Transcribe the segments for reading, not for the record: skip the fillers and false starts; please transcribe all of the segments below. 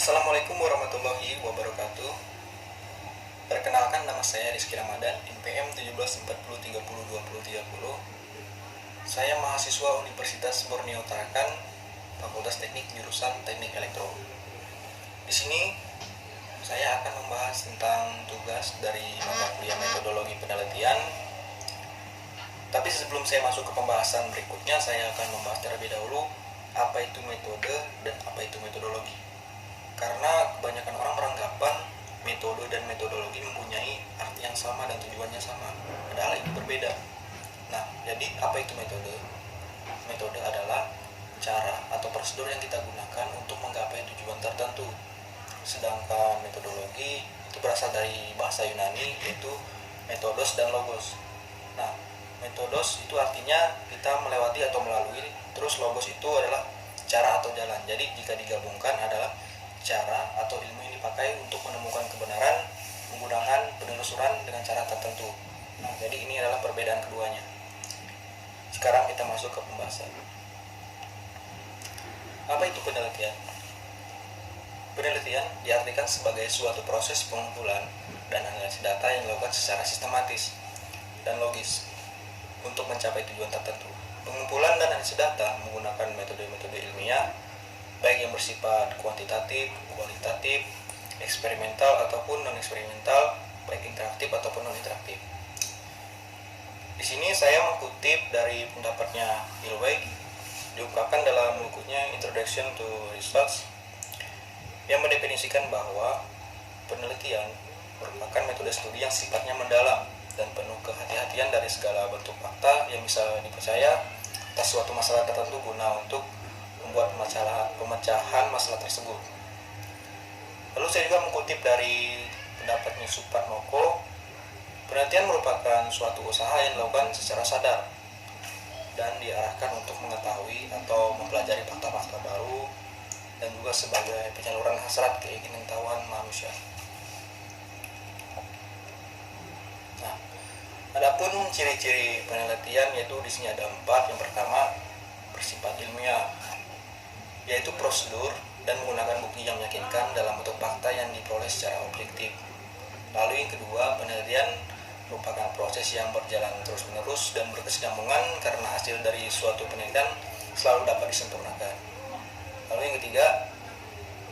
Assalamualaikum warahmatullahi wabarakatuh. Perkenalkan, nama saya Rizky Ramadan, NPM 1740302030. Saya mahasiswa Universitas Borneo Tarakan, Fakultas Teknik jurusan Teknik Elektro. Di sini saya akan membahas tentang tugas dari mata kuliah metodologi penelitian. Tapi sebelum saya masuk ke pembahasan berikutnya, saya akan membahas terlebih dahulu apa itu metode dan apa itu metodologi. Karena kebanyakan orang beranggapan metode dan metodologi mempunyai arti yang sama dan tujuannya sama, padahal itu berbeda. Nah, jadi apa itu metode? Metode adalah cara atau prosedur yang kita gunakan untuk menggapai tujuan tertentu. Sedangkan metodologi itu berasal dari bahasa Yunani, yaitu metodos dan logos. Nah, metodos itu artinya kita melewati atau melalui, terus logos itu adalah cara atau jalan. Jadi jika digabungkan adalah cara atau ilmu yang dipakai untuk menemukan kebenaran menggunakan penelusuran dengan cara tertentu. Nah, jadi ini adalah perbedaan keduanya. Sekarang kita masuk ke pembahasan. Apa itu penelitian? Penelitian diartikan sebagai suatu proses pengumpulan dan analisis data yang dilakukan secara sistematis dan logis untuk mencapai tujuan tertentu. Pengumpulan dan analisis data menggunakan metode-metode ilmiah, baik yang bersifat kuantitatif, kualitatif, eksperimental ataupun non-eksperimental, baik interaktif ataupun non-interaktif. Di sini saya mengutip dari pendapatnya Ilweg, diungkapkan dalam bukunya Introduction to Research, yang mendefinisikan bahwa penelitian merupakan metode studi yang sifatnya mendalam dan penuh kehati-hatian dari segala bentuk fakta yang bisa dipercaya atas suatu masalah tertentu guna untuk membuat pemecahan masalah tersebut. Lalu saya juga mengutip dari pendapatnya Supratmoko, penelitian merupakan suatu usaha yang dilakukan secara sadar dan diarahkan untuk mengetahui atau mempelajari fakta-fakta baru dan juga sebagai penyaluran hasrat keinginan tahuan manusia. Nah, adapun ciri-ciri penelitian yaitu di sini ada 4. Yang pertama, bersifat ilmiah, yaitu prosedur dan menggunakan bukti yang meyakinkan dalam bentuk fakta yang diperoleh secara objektif. Lalu yang kedua, penelitian merupakan proses yang berjalan terus-menerus dan berkesinambungan karena hasil dari suatu penelitian selalu dapat disempurnakan. Lalu yang ketiga,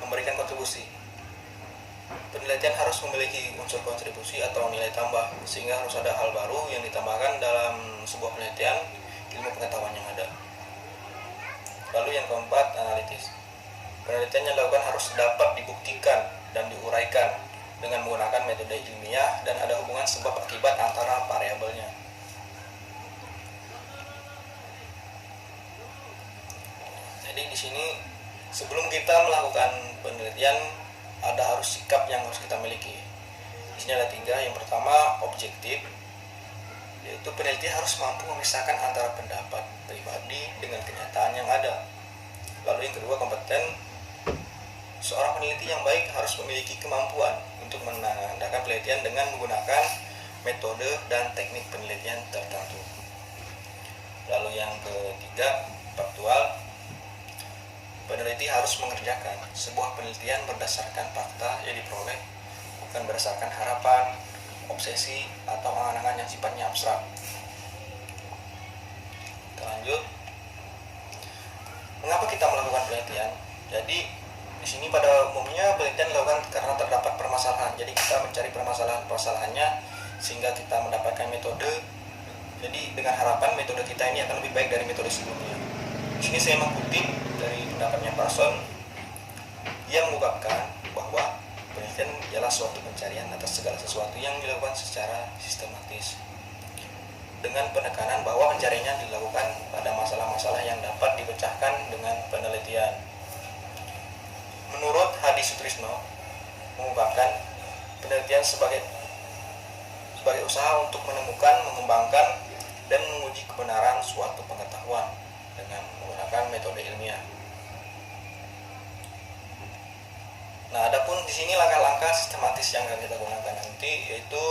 memberikan kontribusi. Penelitian harus memiliki unsur kontribusi atau nilai tambah, sehingga harus ada hal baru yang ditambahkan dalam sebuah penelitian ilmu pengetahuan yang ada. Lalu yang keempat, analitis. Penelitian yang dilakukan harus dapat dibuktikan dan diuraikan dengan menggunakan metode ilmiah dan ada hubungan sebab akibat antara variabelnya. Jadi di sini sebelum kita melakukan penelitian ada harus sikap yang harus kita miliki. Di sini ada 3. Yang pertama, objektif, yaitu peneliti harus mampu memisahkan antara pendapat pribadi dengan kenyataan yang ada. Lalu yang kedua, kompeten. Seorang peneliti yang baik harus memiliki kemampuan untuk menandakan penelitian dengan menggunakan metode dan teknik penelitian tertentu. Lalu yang ketiga, faktual. Peneliti harus mengerjakan sebuah penelitian berdasarkan fakta yang diperoleh, bukan berdasarkan harapan, obsesi, atau angan-angan yang sifatnya abstrak. Kita lanjut. Mengapa kita melakukan penelitian? Jadi di sini pada umumnya penelitian dilakukan karena terdapat permasalahan. Jadi kita mencari permasalahan-permasalahannya sehingga kita mendapatkan metode. Jadi dengan harapan metode kita ini akan lebih baik dari metode sebelumnya. Di sini saya mengutip dari pendapatnya Parson. Ia mengungkapkan bahwa penelitian ialah suatu pencarian atas segala sesuatu yang dilakukan secara sistematis, dengan penekanan bahwa pencariannya dilakukan pada masalah-masalah yang dapat dipecahkan dengan penelitian. Menurut Hadi Sutrisno mengungkapkan penelitian sebagai usaha untuk menemukan, mengembangkan, dan menguji kebenaran suatu pengetahuan dengan menggunakan metode ilmiah. Nah, adapun di sini langkah-langkah sistematis yang akan kita gunakan nanti, yaitu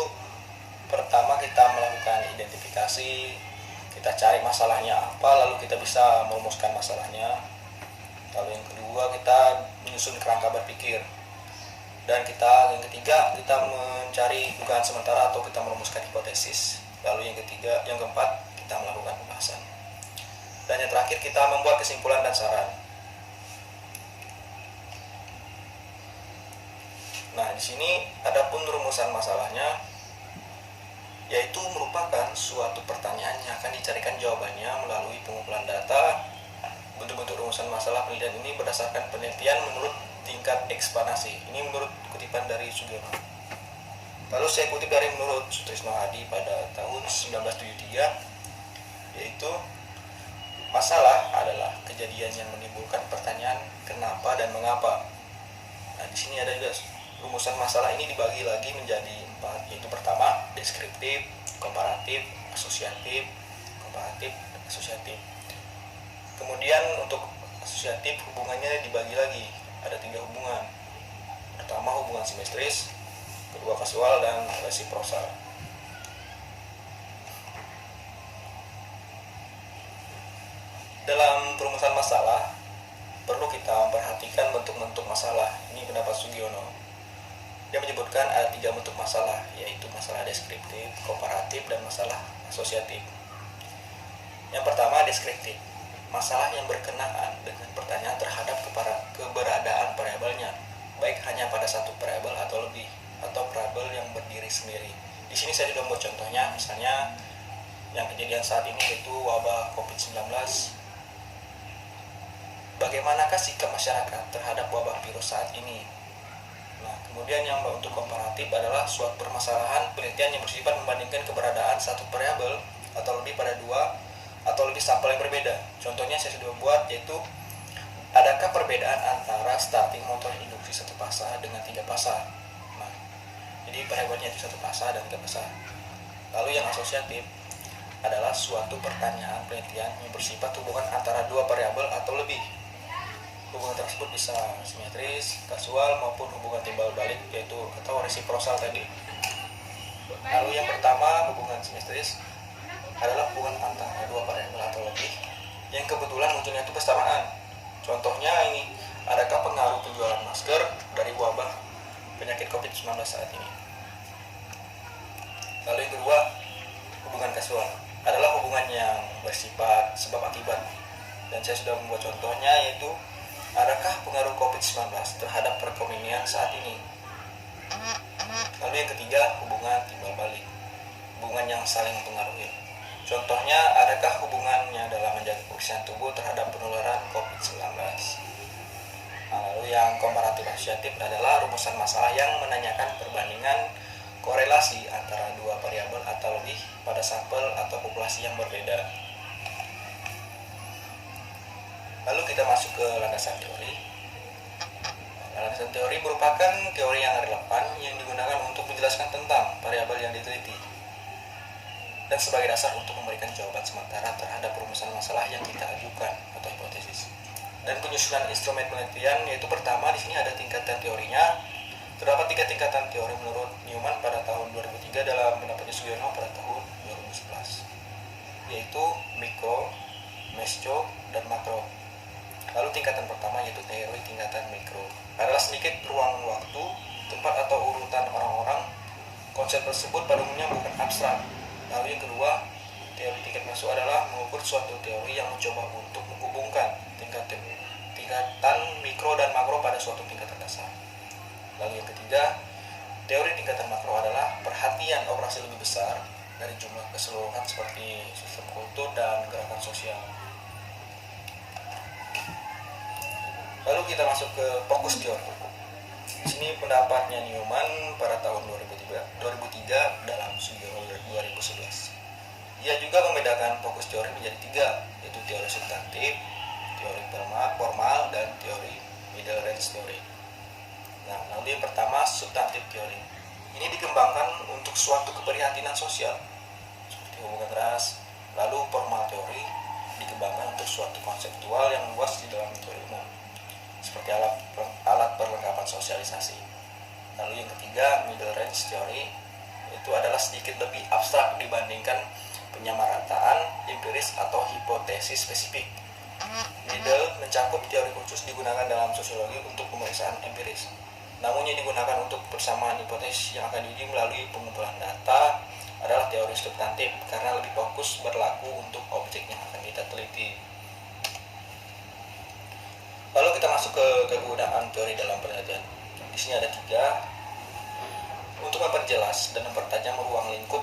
pertama kita melakukan identifikasi, kita cari masalahnya apa, lalu kita bisa merumuskan masalahnya. Lalu yang kedua kita menyusun kerangka berpikir. Dan yang ketiga, kita mencari dugaan sementara atau kita merumuskan hipotesis. Lalu yang keempat, kita melakukan pembahasan. Dan yang terakhir, kita membuat kesimpulan dan saran. Nah, di sini adapun rumusan masalahnya, yaitu merupakan suatu pertanyaan yang akan dicarikan jawabannya melalui pengumpulan data. Bentuk-bentuk rumusan masalah penelitian ini berdasarkan penelitian menurut tingkat ekspansi. Ini menurut kutipan dari Sugiono. Lalu saya kutip dari menurut Sutrisno Hadi pada tahun 1973, yaitu masalah adalah kejadian yang menimbulkan pertanyaan kenapa dan mengapa. Nah, di sini ada juga rumusan masalah ini dibagi lagi menjadi 4, yaitu pertama deskriptif, komparatif, asosiatif, komparatif, dan asosiatif. Kemudian untuk asosiatif hubungannya dibagi lagi, ada 3 hubungan. Pertama hubungan simetris, kedua kasual, dan resiprosal. Dalam perumusan masalah perlu kita memperhatikan bentuk-bentuk masalah. Ini pendapat Sugiono. Dia menyebutkan ada 3 bentuk masalah, yaitu masalah deskriptif, komparatif, dan masalah asosiatif. Yang pertama deskriptif, masalah yang berkenaan dengan pertanyaan terhadap keberadaan variabelnya, baik hanya pada satu variabel atau lebih, atau variabel yang berdiri sendiri. Di sini saya sudah membuat contohnya, misalnya yang kejadian saat ini yaitu wabah COVID-19. Bagaimanakah sikap masyarakat terhadap wabah virus saat ini? Nah, kemudian yang untuk komparatif adalah suatu permasalahan penelitian yang bersifat membandingkan keberadaan satu variabel atau lebih pada 2 atau lebih sampel yang berbeda. Contohnya saya sudah buat, yaitu adakah perbedaan antara starting motor induksi 1 fasa dengan 3 fasa. Nah, jadi variabelnya itu 1 fasa dan 3 fasa. Lalu yang asosiatif adalah suatu pertanyaan penelitian yang bersifat hubungan antara 2 variabel atau lebih. Hubungan tersebut bisa simetris, kasual, maupun hubungan timbal balik, yaitu atau resiprosal tadi. Lalu yang pertama, hubungan simetris adalah hubungan antara 2 variabel atau lebih yang kebetulan munculnya itu bersamaan. Contohnya ini, adakah pengaruh penjualan masker dari wabah penyakit COVID-19 saat ini? Lalu yang kedua, hubungan kasual adalah hubungan yang bersifat sebab akibat. Dan saya sudah membuat contohnya, yaitu adakah pengaruh COVID-19 terhadap perekonomian saat ini? Lalu yang ketiga, hubungan timbal balik, hubungan yang saling mempengaruhi. Contohnya, adakah hubungannya dalam menjaga kebersihan tubuh terhadap penularan COVID-19? Nah, lalu yang komparatif asosiatif adalah rumusan masalah yang menanyakan perbandingan korelasi antara 2 variabel atau lebih pada sampel atau populasi yang berbeda. Lalu kita masuk ke landasan teori. Landasan teori merupakan teori yang relevan yang digunakan untuk menjelaskan tentang variabel yang diteliti dan sebagai dasar untuk memberikan jawaban sementara terhadap rumusan masalah yang kita ajukan atau hipotesis. Dan penyusunan instrumen penelitian, yaitu pertama di sini ada tingkatan teorinya. Terdapat 3 tingkatan teori menurut Newman pada tahun 2003 dalam pendapatnya Sugiono pada tahun 2011, yaitu mikro, meso, dan makro. Lalu tingkatan pertama yaitu teori tingkatan mikro adalah sedikit ruang waktu, tempat atau urutan orang-orang. Konsep tersebut pada umumnya bukan abstrak. Lalu yang kedua, teori tingkat meso adalah mengukur suatu teori yang mencoba untuk menghubungkan tingkatan mikro dan makro pada suatu tingkatan dasar. Lalu yang ketiga, teori tingkatan makro adalah perhatian operasi lebih besar dari jumlah keseluruhan seperti sistem kultur dan gerakan sosial. Lalu kita masuk ke fokus teori. Di sini pendapatnya Newman pada tahun 2003 dalam Sugiono 2011. Ia juga membedakan fokus teori menjadi 3, yaitu teori substantif, teori formal, dan teori middle range teori. Nah, lalu yang pertama substantif teori. Ini dikembangkan untuk suatu keprihatinan sosial seperti hubungan ras. Lalu formal teori dikembangkan untuk suatu konseptual yang luas di dalam teori umum, seperti alat perlengkapan sosialisasi. Lalu yang ketiga, middle range teori, itu adalah sedikit lebih abstrak dibandingkan penyamarataan, empiris, atau hipotesis spesifik. Middle mencakup teori khusus digunakan dalam sosiologi untuk pemeriksaan empiris. Namun yang digunakan untuk persamaan hipotesis yang akan diuji melalui pengumpulan data adalah teori substantif karena lebih fokus berlaku untuk objek yang akan kita teliti. Lalu kita masuk ke kegunaan teori dalam penelitian. Di sini ada 3 untuk memperjelas dan mempertajam ruang lingkup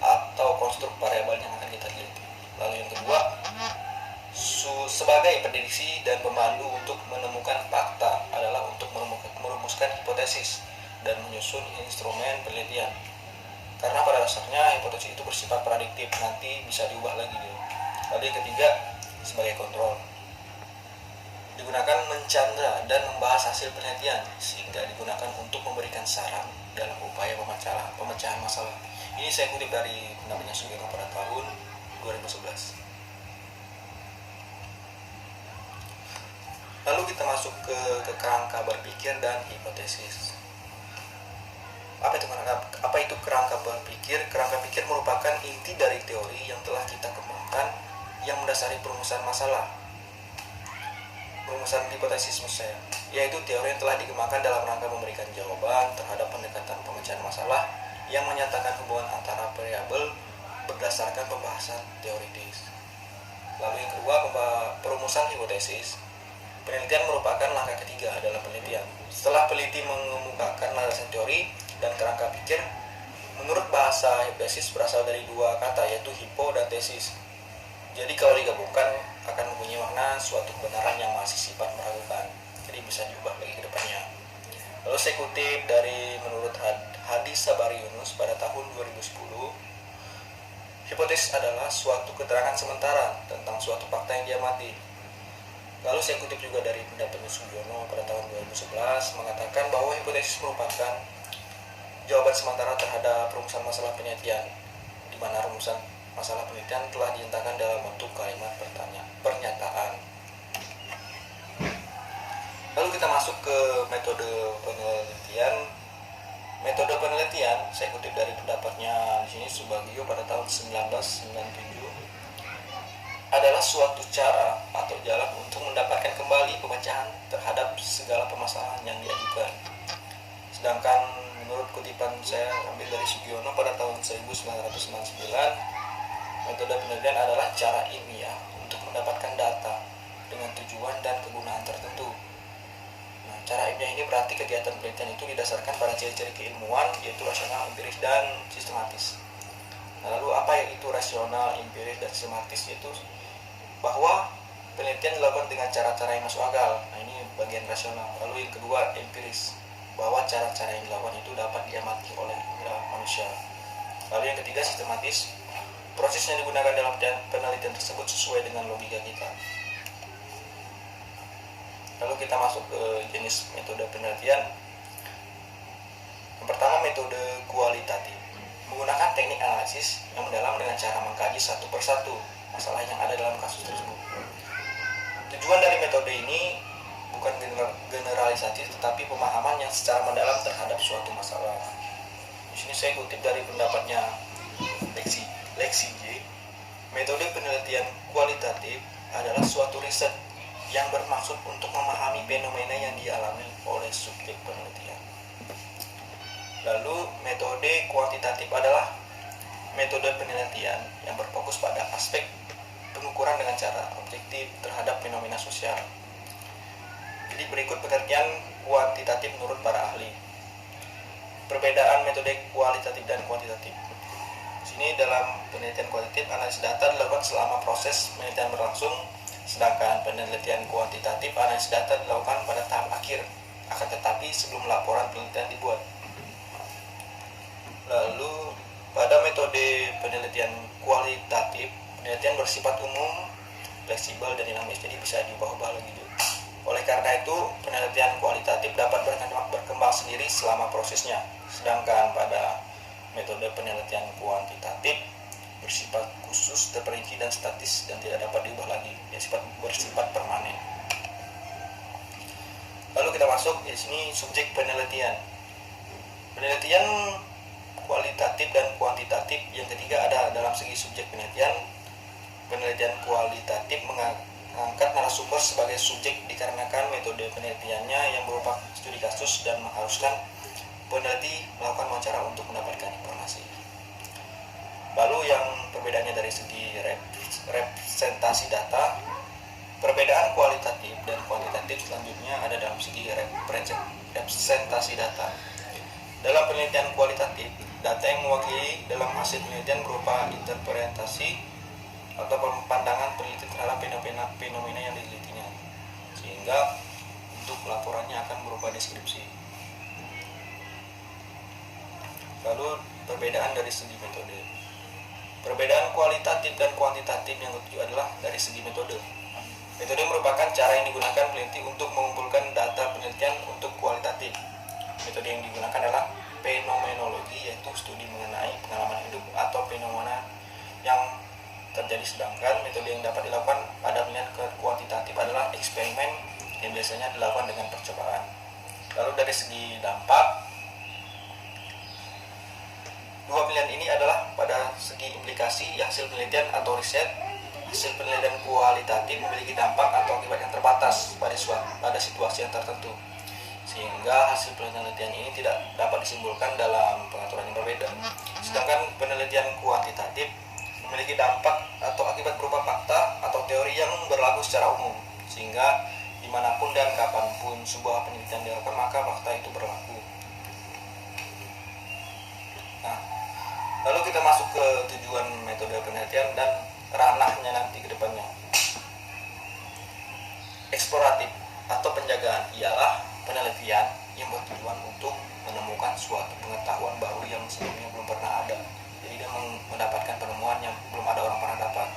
atau konstruk variabel yang akan kita teliti. Lalu yang kedua, sebagai prediksi dan pemandu untuk menemukan fakta adalah untuk merumuskan hipotesis dan menyusun instrumen penelitian. Karena pada dasarnya hipotesis itu bersifat prediktif, nanti bisa diubah lagi dia. Lalu yang ketiga, sebagai kontrol. Digunakan mencandra dan membahas hasil penelitian sehingga digunakan untuk memberikan saran dalam upaya pemecahan masalah. Ini saya kutip dari pendapatnya Sugiono pada tahun 2011. Lalu kita masuk ke kerangka berpikir dan hipotesis. Apa itu kerangka berpikir? Kerangka pikir merupakan inti dari teori yang telah kita kembangkan yang mendasari perumusan masalah. Perumusan hipotesis maksud saya, yaitu teori yang telah dikembangkan dalam rangka memberikan jawaban terhadap pendekatan pemecahan masalah yang menyatakan hubungan antara variabel berdasarkan pembahasan teoritis. Lalu yang kedua, perumusan hipotesis. Penelitian merupakan langkah ketiga dalam penelitian. Setelah peneliti mengemukakan landasan teori dan kerangka pikir, menurut bahasa hipotesis berasal dari 2 kata, yaitu hipo dan tesis. Jadi kalau digabungkan akan mempunyai makna suatu kebenaran yang masih sifat meragukan. Jadi bisa diubah lagi ke depannya. Lalu saya kutip dari menurut Hadis Sabari Yunus pada tahun 2010. Hipotesis adalah suatu keterangan sementara tentang suatu fakta yang diamati. Lalu saya kutip juga dari pendapatnya Sugiono pada tahun 2011 mengatakan bahwa hipotesis merupakan jawaban sementara terhadap rumusan masalah penelitian, di mana rumusan masalah penelitian telah dinyatakan dalam bentuk kalimat pernyataan. Lalu kita masuk ke metode penelitian. Metode penelitian saya kutip dari pendapatnya di sini Subagio pada tahun 1997 adalah suatu cara atau jalan untuk mendapatkan kembali pemecahan terhadap segala permasalahan yang diajukan. Sedangkan menurut kutipan saya ambil dari Sugiono pada tahun 1999, metode penelitian adalah cara ilmiah untuk mendapatkan data dengan tujuan dan kegunaan tertentu. Nah, cara ilmiah ini berarti kegiatan penelitian itu didasarkan pada ciri-ciri keilmuan, yaitu rasional, empiris, dan sistematis. Nah, lalu apa itu rasional, empiris, dan sistematis? Itu bahwa penelitian dilakukan dengan cara-cara yang masuk akal. Nah, ini bagian rasional. Lalu yang kedua, empiris, bahwa cara-cara yang dilakukan itu dapat diamati oleh manusia. Lalu yang ketiga, sistematis, proses yang digunakan dalam penelitian tersebut sesuai dengan logika kita. Lalu kita masuk ke jenis metode penelitian. Yang pertama, metode kualitatif, menggunakan teknik analisis yang mendalam dengan cara mengkaji satu persatu masalah yang ada dalam kasus tersebut. Tujuan dari metode ini bukan generalisasi, tetapi pemahaman yang secara mendalam terhadap suatu masalah. Di sini saya kutip dari pendapatnya Lexi J. Metode penelitian kualitatif adalah suatu riset yang bermaksud untuk memahami fenomena yang dialami oleh subjek penelitian. Lalu metode kuantitatif adalah metode penelitian yang berfokus pada aspek pengukuran dengan cara objektif terhadap fenomena sosial. Jadi berikut pengertian kuantitatif menurut para ahli. Perbedaan metode kualitatif dan kuantitatif. Di sini dalam penelitian kualitatif, analisis data dilakukan selama proses penelitian berlangsung, sedangkan penelitian kuantitatif, analisis data dilakukan pada tahap akhir, akan tetapi sebelum laporan penelitian dibuat. Lalu pada metode penelitian kualitatif, penelitian bersifat umum, fleksibel, dan dinamis, jadi bisa diubah-ubah lagi. Oleh karena itu, penelitian kualitatif dapat berkembang sendiri selama prosesnya, sedangkan pada metode penelitian kuantitatif bersifat khusus, terperinci, dan statis, dan tidak dapat diubah lagi. Dia bersifat permanen. Lalu kita masuk di sini subjek penelitian. Penelitian kualitatif dan kuantitatif yang ketiga ada dalam segi subjek penelitian. Penelitian kualitatif mengangkat narasumber sebagai subjek dikarenakan metode penelitiannya yang berupa dampak studi kasus dan mengharuskan peneliti melakukan wawancara untuk mendapatkan informasi. Lalu yang perbedaannya dari segi representasi data, perbedaan kualitatif dan kuantitatif selanjutnya ada dalam segi representasi data. Dalam penelitian kualitatif, data yang mewakili dalam hasil penelitian berupa interpretasi atau pandangan peneliti terhadap fenomena yang ditelitinya, sehingga untuk laporannya akan berupa deskripsi. Lalu perbedaan dari segi metode. Perbedaan kualitatif dan kuantitatif yang ketujuh adalah dari segi metode. Metode merupakan cara yang digunakan peneliti untuk mengumpulkan data penelitian untuk kualitatif. Metode yang digunakan adalah fenomenologi, yaitu studi mengenai pengalaman hidup atau fenomena yang terjadi, sedangkan metode yang dapat dilakukan pada penelitian kuantitatif adalah eksperimen yang biasanya dilakukan dengan percobaan. Lalu dari segi dampak, dua pilihan ini adalah pada segi implikasi hasil penelitian atau riset. Hasil penelitian kualitatif memiliki dampak atau akibat yang terbatas pada situasi yang tertentu, sehingga hasil penelitian ini tidak dapat disimpulkan dalam pengaturan yang berbeda. Sedangkan penelitian kuantitatif memiliki dampak atau akibat berupa fakta atau teori yang berlaku secara umum, sehingga dimanapun dan kapanpun sebuah penelitian dilakukan maka fakta itu berlaku. Nah, lalu kita masuk ke tujuan metode penelitian dan ranahnya nanti ke depannya. Eksploratif atau penjagaan ialah penelitian yang bertujuan untuk menemukan suatu pengetahuan baru yang sebelumnya belum pernah ada. Jadi dia mendapatkan penemuan yang belum ada orang pernah dapat.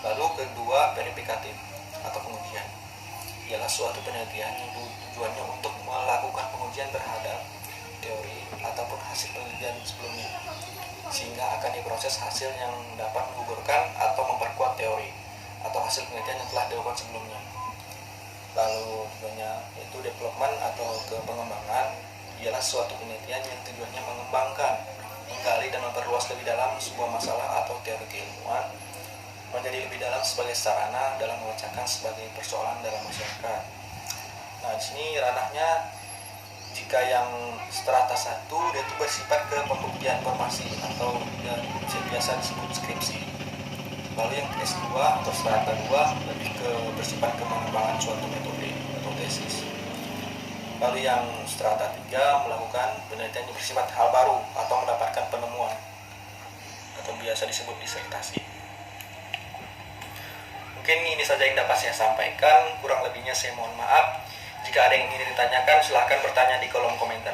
Lalu kedua, verifikatif atau pengujian ialah suatu penelitian yang tujuannya untuk melakukan pengujian terhadap teori ataupun hasil penelitian sebelumnya, sehingga akan diproses hasil yang dapat menggugurkan atau memperkuat teori atau hasil penelitian yang telah dilakukan sebelumnya. Lalu yaitu development atau pengembangan ialah suatu penelitian yang tujuannya mengembangkan, menggali dan memperluas lebih dalam sebuah masalah atau teori keilmuan menjadi lebih dalam sebagai sarana dalam memecahkan sebagai persoalan dalam masyarakat. Nah, di sini ranahnya, jika yang strata 1 dia itu bersifat ke pembuktian informasi atau yang biasa disebut skripsi. Lalu yang S2 atau strata 2 lebih ke bersifat ke pengembangan suatu metode atau tesis. Lalu yang strata 3 melakukan penelitian yang bersifat hal baru atau mendapatkan penemuan atau biasa disebut disertasi. Mungkin ini saja yang dapat saya sampaikan, kurang lebihnya saya mohon maaf. Jika ada yang ingin ditanyakan, silahkan bertanya di kolom komentar.